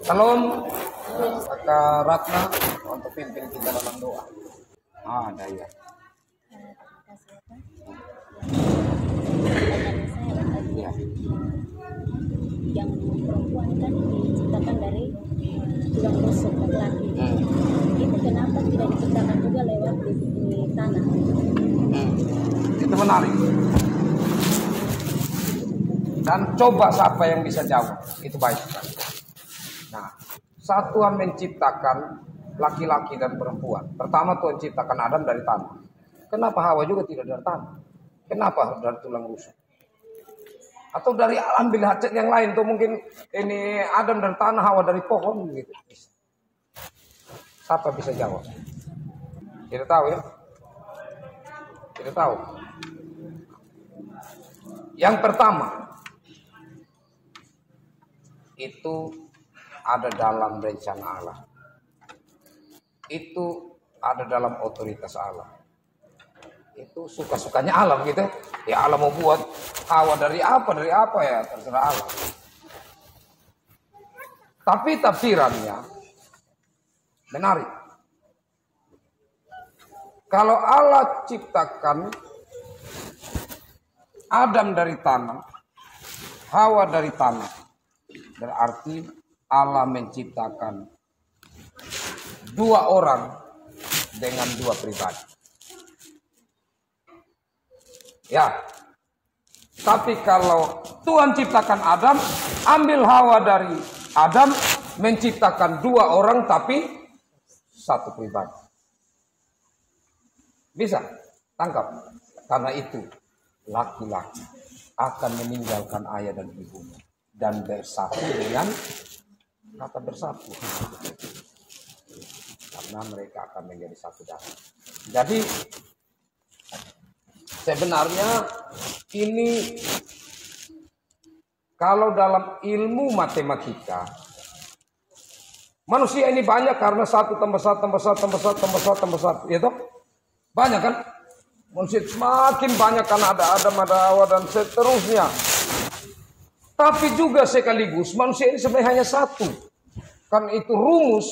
Salam Kakak Ratna untuk pimpin kita dalam doa. Ada ya. Ya. Yang perempuan kan diciptakan dari tulang rusuk laki-laki. Itu kenapa tidak diciptakan juga lewat di tanah? Itu menarik. Dan coba siapa yang bisa jawab, itu baik. Nah, saat Tuhan menciptakan laki-laki dan perempuan, pertama Tuhan ciptakan Adam dari tanah. Kenapa Hawa juga tidak dari tanah? Kenapa dari tulang rusuk? Atau dari ambil hajat yang lain, tuh mungkin ini Adam dari tanah, Hawa dari pohon gitu. Siapa bisa jawab? Tidak tahu ya? Tidak tahu. Yang pertama, itu ada dalam rencana Allah. Itu ada dalam otoritas Allah. Itu suka-sukanya Allah gitu. Ya Allah mau buat Hawa dari apa ya terserah Allah. Tapi tafsirannya menarik. Kalau Allah ciptakan Adam dari tanah, Hawa dari tanah, berarti Allah menciptakan dua orang dengan dua pribadi. Ya. Tapi kalau Tuhan ciptakan Adam, ambil Hawa dari Adam, menciptakan dua orang tapi satu pribadi. Bisa? Tangkap. Karena itu laki-laki akan meninggalkan ayah dan ibunya dan bersatu dengan kata bersatu, karena mereka akan menjadi satu darah. Jadi sebenarnya ini kalau dalam ilmu matematika, manusia ini banyak karena satu tambah satu tambah satu tambah satu tambah satu tambah satu, ya toh? Banyak kan? Manusia semakin banyak karena ada Adam, ada Hawa dan seterusnya. Tapi juga sekaligus manusia ini sebenarnya hanya satu. Karena itu rumus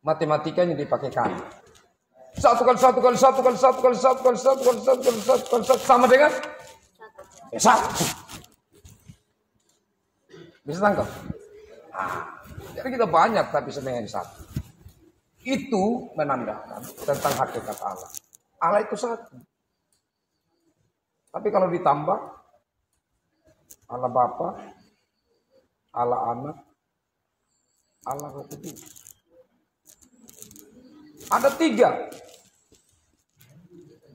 matematikanya dipakai kali. Satu kali satu kali satu kali satu kali satu kali satu kali satu kali satu kali satu sama dengan satu. Bisa tangkap? Jadi kita banyak tapi sebenarnya hanya satu. Itu menandakan tentang hakikat Allah. Allah itu satu. Tapi kalau ditambah Allah Bapa, Allah Anak, Allah Roh Kudus. Ada tiga.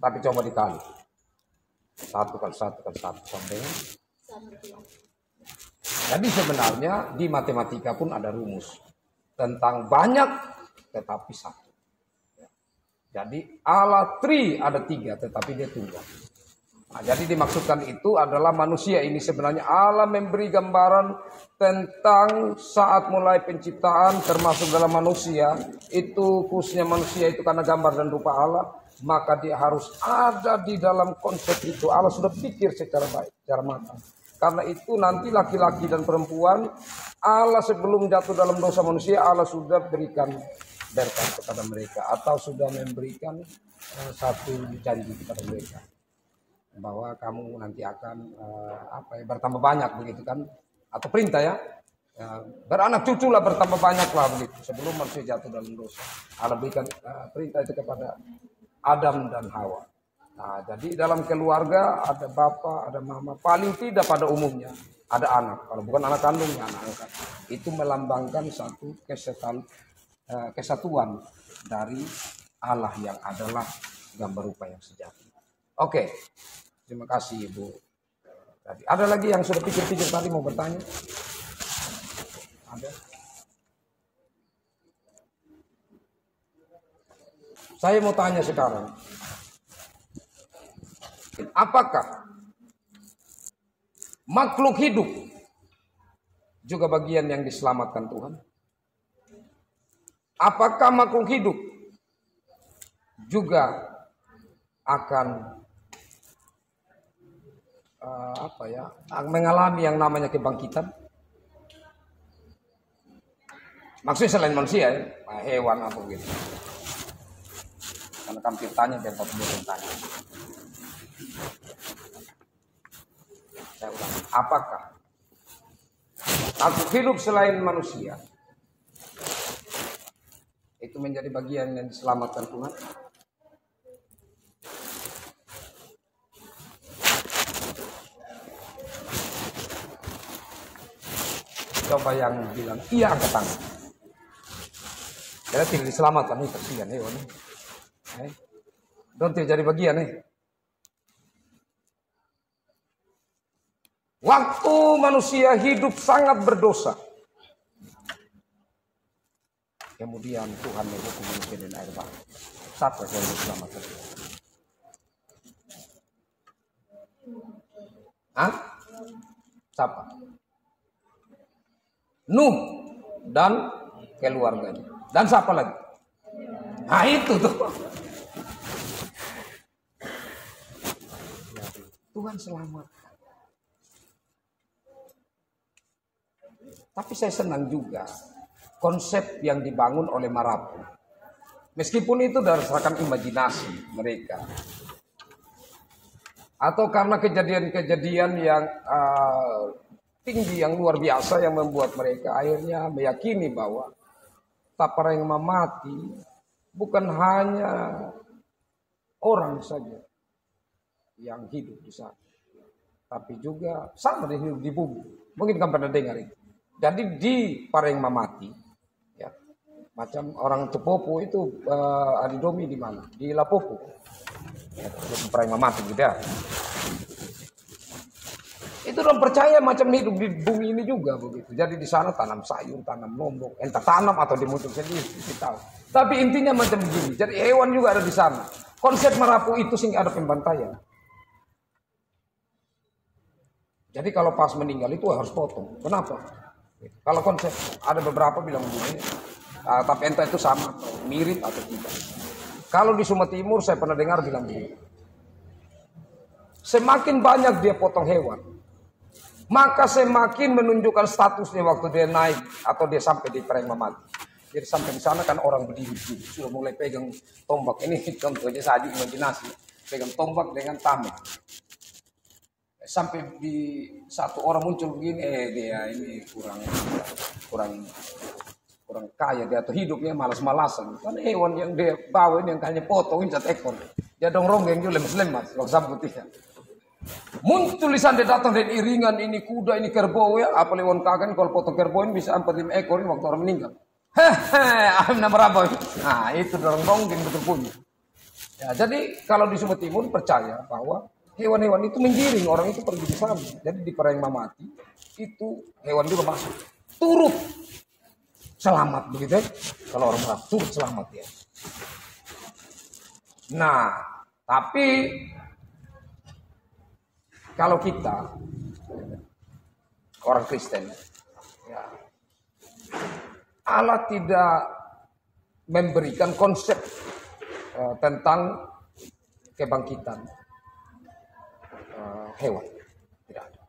Tapi coba dikali. Satu kali satu kali satu sampai. Jadi sebenarnya di matematika pun ada rumus. Tentang banyak tetapi satu. Jadi Allah tri ada tiga tetapi dia tunggal. Nah, jadi dimaksudkan itu adalah manusia ini sebenarnya Allah memberi gambaran tentang saat mulai penciptaan termasuk dalam manusia. Itu khususnya manusia itu karena gambar dan rupa Allah. Maka dia harus ada di dalam konsep itu. Allah sudah pikir secara baik, secara matang. Karena itu nanti laki-laki dan perempuan Allah sebelum jatuh dalam dosa manusia Allah sudah berikan berkat kepada mereka. Atau sudah memberikan satu janji kepada mereka. Bahwa kamu nanti akan bertambah banyak begitu kan, atau perintah ya, beranak cucu lah, bertambah banyak lah begitu sebelum manusia jatuh dalam dosa. Allah berikan perintah itu kepada Adam dan Hawa. Nah, jadi dalam keluarga ada bapak, ada mama, paling tidak pada umumnya ada anak. Kalau bukan anak kandungnya, anak angkat. Itu melambangkan satu kesatuan dari Allah yang adalah gambar rupa yang sejati. Oke. Terima kasih Ibu. Tadi ada lagi yang sudah pikir-pikir tadi mau bertanya? Ada? Saya mau tanya sekarang. Apakah makhluk hidup juga bagian yang diselamatkan Tuhan? Apakah makhluk hidup juga akan mengalami yang namanya kebangkitan? Maksudnya selain manusia ya, hewan apa gitu. Karena kan tanya biar kau tanya. Saya ulang, apakah aku hidup selain manusia itu menjadi bagian yang diselamatkan Tuhan? Coba yang bilang iya angkat tangan. Karena tidak diselamatkan nih, kasihan hewan. Don't jadi bagian nih. Waktu manusia hidup sangat berdosa. Kemudian Tuhan menghukum manusia dengan air bah. Siapa yang diselamatkan? Hah? Siapa? Nuh dan keluarganya. Dan siapa lagi? Nah itu tuh. Tuhan selamatkan. Tapi saya senang juga konsep yang dibangun oleh Marapu. Meskipun itu berdasarkan imajinasi mereka. Atau karena kejadian-kejadian yang tinggi, yang luar biasa yang membuat mereka akhirnya meyakini bahwa tapara yang mati bukan hanya orang saja yang hidup di sana, tapi juga sama yang hidup di bumi. Mungkin kan pernah dengar itu. Jadi di Pareng Mamati, ya, macam orang Tepopo itu adidomi di mana? Di Lapopo. Ya, Pareng Mamati gitu ya. Itu orang percaya macam hidup di bumi ini juga begitu. Jadi di sana tanam sayur, tanam lombok, entah tanam atau dimuncul sendiri, kita tahu. Tapi intinya macam begini. Jadi hewan juga ada di sana. Konsep Marapu itu sing ada pembantaian. Jadi kalau pas meninggal itu harus potong. Kenapa? Kalau konsep ada beberapa bilang begini, tapi entah itu sama, mirip atau tidak. Kalau di Sumatera Timur saya pernah dengar bilang begini, semakin banyak dia potong hewan, maka semakin menunjukkan statusnya waktu dia naik atau dia sampai di Pareng Mamati. Jadi sampai di sana kan orang berdiri sudah mulai pegang tombak. Ini contohnya saja imajinasi, pegang tombak dengan tameng. Sampai di satu orang muncul begini, dia ini kurang kaya dia atau hidupnya malas-malasan. Kan hewan yang dia bawa ini yang kayaknya potong 1 ekor. Dia dong ronggeng juga lemas-lemas, kalau sambutnya. Muncul di sana datang dari iringan ini kuda ini kerbau ya, apa lewat kagan kalau potong kerbau ini bisa 4-5 ekor ini waktu orang meninggal. Hehehe, berapa? Nah itu dong ronggeng betul punya. Ya, jadi kalau di Sumatera Timur percaya bahwa hewan-hewan itu menggiring, orang itu pergi di sana. Jadi di Pareng Mamati itu hewan juga masuk. Turut selamat begitu ya. Kalau orang Arab turut selamat ya. Nah, tapi kalau kita orang Kristen ya, Allah tidak memberikan konsep tentang kebangkitan hewan, tidak ada.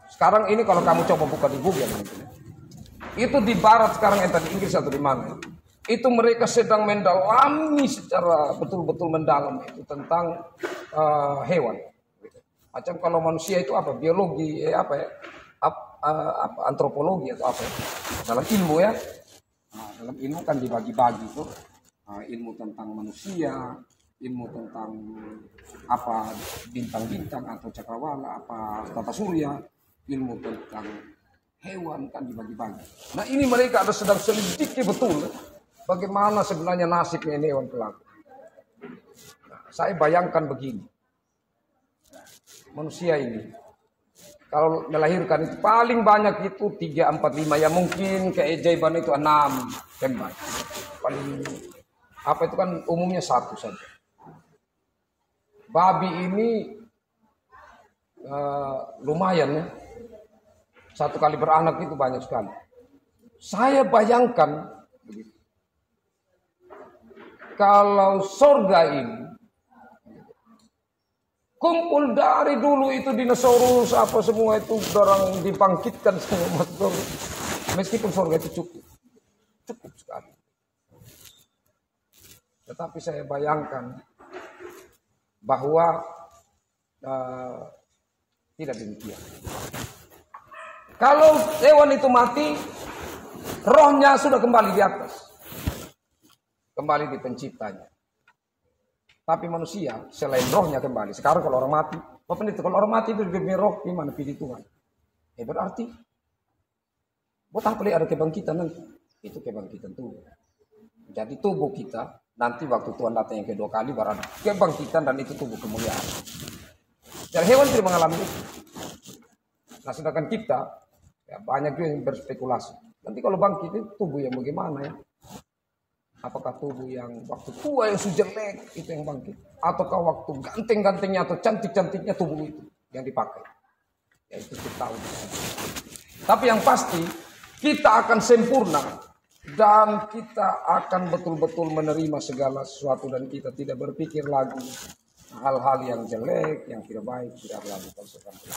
Sekarang ini kalau kamu coba buka di Google itu di barat sekarang entah di Inggris atau di mana, itu mereka sedang mendalami secara betul-betul mendalam itu tentang hewan. Macam kalau manusia itu apa biologi antropologi atau apa dalam ilmu ya. Nah, dalam ilmu kan dibagi-bagi tuh ilmu tentang manusia, ilmu tentang apa bintang-bintang atau cakrawala, apa tata surya, ilmu tentang hewan kan dibagi-bagi. Nah ini mereka ada sedang selidiki betul bagaimana sebenarnya nasibnya ini hewan kelak. Nah, saya bayangkan begini, manusia ini kalau melahirkan itu paling banyak itu 3, 4, 5 ya mungkin keajaiban itu 6 kembar. Paling apa itu kan umumnya 1 saja. Babi ini lumayan ya. 1 kali beranak itu banyak sekali. Saya bayangkan begitu. Kalau surga ini kumpul dari dulu itu dinosaurus apa semua itu orang dibangkitkan semua masuk. Meskipun surga itu cukup. cukup sekali. Tetapi saya bayangkan bahwa tidak demikian. Kalau hewan itu mati, rohnya sudah kembali di atas. Kembali di penciptanya. Tapi manusia selain rohnya kembali. Sekarang kalau orang mati, kalau orang mati itu diberi roh, gimana pilih Tuhan? Berarti buat apa ada kebangkitan nanti? Itu kebangkitan tubuh. Jadi tubuh kita nanti waktu Tuhan datang yang kedua kali baru ada kebangkitan dan itu tubuh kemuliaan. Dan hewan tidak mengalami itu. Nah sedangkan kita ya banyak juga yang berspekulasi. Nanti kalau bangkit itu tubuh yang bagaimana ya? Apakah tubuh yang waktu tua yang jelek itu yang bangkit? Ataukah waktu ganteng-gantengnya atau cantik-cantiknya tubuh itu yang dipakai? Ya itu kita tahu. Tapi yang pasti kita akan sempurna dan kita akan betul-betul menerima segala sesuatu dan kita tidak berpikir lagi hal-hal yang jelek, yang tidak baik, tidak lagi konsekuensi.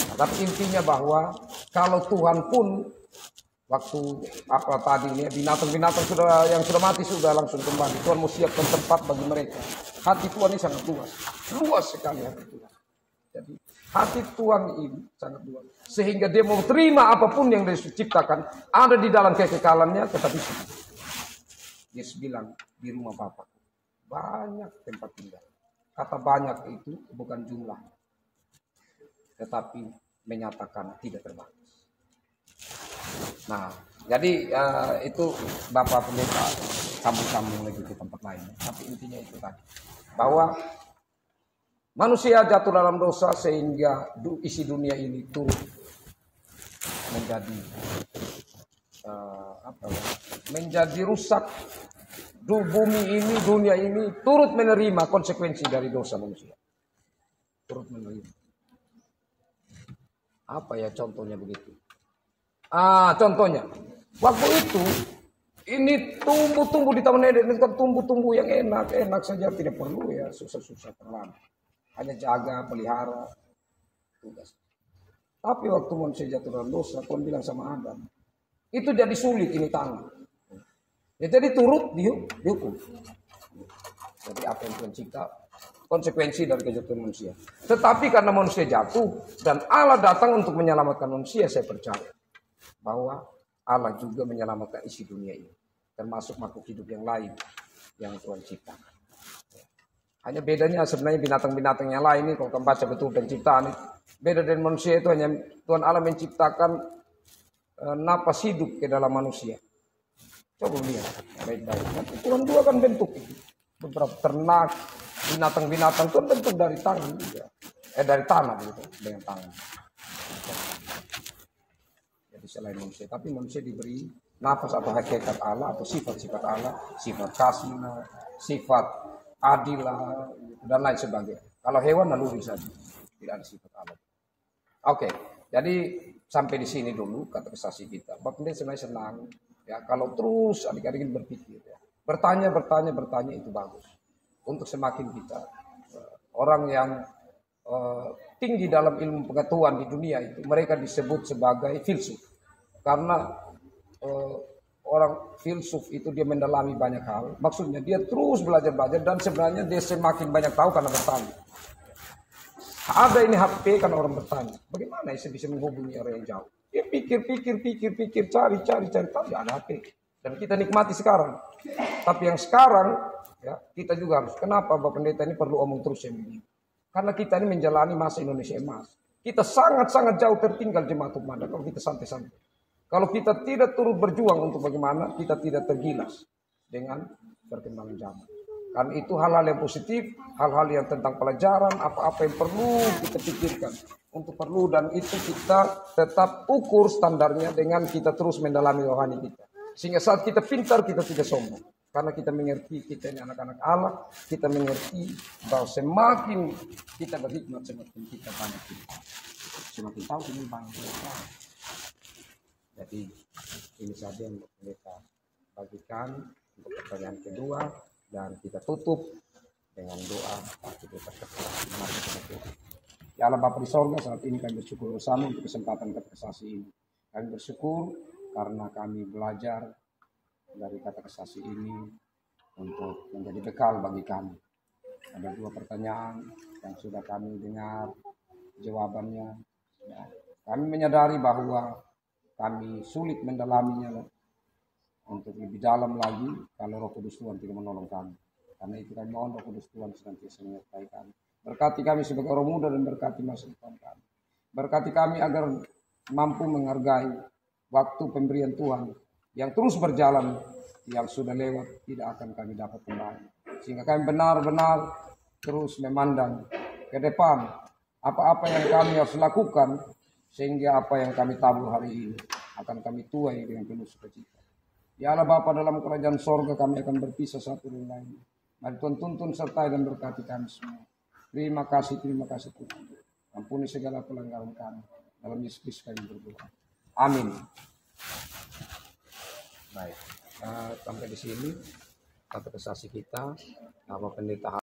Nah, tapi intinya bahwa kalau Tuhan pun waktu apa tadi ini binatang-binatang yang sudah mati sudah langsung kembali. Tuhan mau siapkan tempat bagi mereka. Hati Tuhan ini sangat luas sekali hati Tuhan. Jadi hati Tuhan ini sangat luas sehingga dia mau terima apapun yang dia ciptakan ada di dalam kekekalannya. Tetapi Yesus bilang di rumah Bapa banyak tempat tinggal. Kata banyak itu bukan jumlah, tetapi menyatakan tidak terbatas. Nah, jadi itu Bapak Pendeta sambung-sambung lagi ke tempat lain. Tapi intinya itu tadi bahwa manusia jatuh dalam dosa sehingga isi dunia ini turut menjadi menjadi rusak. Bumi ini, dunia ini turut menerima konsekuensi dari dosa manusia. Turut menerima. Apa ya contohnya begitu? Contohnya, waktu itu ini tumbuh-tumbuh di Taman Eden itu kan tumbuh-tumbuh yang enak saja, tidak perlu ya susah-susah terlalu. Hanya jaga, pelihara, tugas. Tapi waktu manusia jatuh dalam dosa, Tuhan bilang sama Adam, itu jadi sulit ini tanggung. Ya, jadi turut dihukum. Jadi apa yang Tuhan cipta, konsekuensi dari kejatuhan manusia. Tetapi karena manusia jatuh dan Allah datang untuk menyelamatkan manusia, saya percaya bahwa Allah juga menyelamatkan isi dunia ini, termasuk makhluk hidup yang lain yang Tuhan ciptakan. Hanya bedanya sebenarnya binatang-binatang yang lain ini kalau kamu baca betul penciptaan itu beda dari manusia itu hanya Tuhan Allah menciptakan napas hidup ke dalam manusia. Coba lihat baik-baik. Nanti Tuhan juga kan bentuk itu. Beberapa ternak, binatang-binatang Tuhan bentuk dari tangan juga. Dari tanah gitu dengan tangan. Jadi selain manusia, tapi manusia diberi nafas atau hakikat Allah atau sifat-sifat Allah, sifat kasih, sifat adil dan lain sebagainya. Kalau hewan naluri saja, tidak ada sifat Allah. Oke, jadi sampai di sini dulu kategorisasi kita. Bapak Pendeta sebenarnya senang. Ya, kalau terus adik-adik berpikir, ya, bertanya itu bagus. Untuk semakin kita orang yang tinggi dalam ilmu pengetahuan di dunia itu, mereka disebut sebagai filsuf. Karena orang filsuf itu dia mendalami banyak hal. Maksudnya dia terus belajar dan sebenarnya dia semakin banyak tahu karena bertanya. Ada ini HP kan orang bertanya, bagaimana saya bisa menghubungi orang yang jauh? Ya pikir, cari, tahu ya ada HP. Dan kita nikmati sekarang. Tapi yang sekarang, ya kita juga harus. Kenapa Bapak Pendeta ini perlu omong terus yang begini? Karena kita ini menjalani masa Indonesia emas. Kita sangat-sangat jauh tertinggal jemaat umat kalau kita santai-santai. Kalau kita tidak turut berjuang untuk bagaimana, kita tidak tergilas dengan perkembangan zaman. Kan itu hal-hal yang positif, hal-hal yang tentang pelajaran, apa-apa yang perlu kita pikirkan. Untuk perlu dan itu kita tetap ukur standarnya dengan kita terus mendalami rohani kita. Sehingga saat kita pintar kita tidak sombong. Karena kita mengerti kita ini anak-anak Allah. Kita mengerti bahwa semakin kita berhikmat semakin kita banyak kita. Semakin tahu ini banyak. Jadi ini saja yang kita bagikan untuk pertanyaan kedua. Dan kita tutup dengan doa. Mari kita berdoa. Ya Allah Bapa di sorga, saat ini kami bersyukur bersama untuk kesempatan katekisasi ini. Kami bersyukur karena kami belajar dari kata kesaksi ini untuk menjadi bekal bagi kami. Ada 2 pertanyaan yang sudah kami dengar jawabannya. Ya, kami menyadari bahwa kami sulit mendalaminya untuk lebih dalam lagi kalau Roh Kudus Tuhan tidak menolong kami. Karena itu kami mohon Roh Kudus Tuhan senantiasa menyertai kami. Berkati kami sebagai orang muda dan berkati masa depan kami. Berkati kami agar mampu menghargai waktu pemberian Tuhan yang terus berjalan, yang sudah lewat tidak akan kami dapat kembali. Sehingga kami benar-benar terus memandang ke depan apa-apa yang kami harus lakukan, sehingga apa yang kami tabur hari ini akan kami tuai dengan penuh sukacita. Ya Allah Bapa, dalam kerajaan sorga kami akan berpisah satu dengan lain. Mari Tuhan tuntun sertai dan berkati kami semua. Terima kasih Tuhan. Ampuni segala pelanggaran kami. Dalam Yesus Kristus kami berdoa. Amin. Baik, sampai di sini kata kesaksi kita, Bapak Pendeta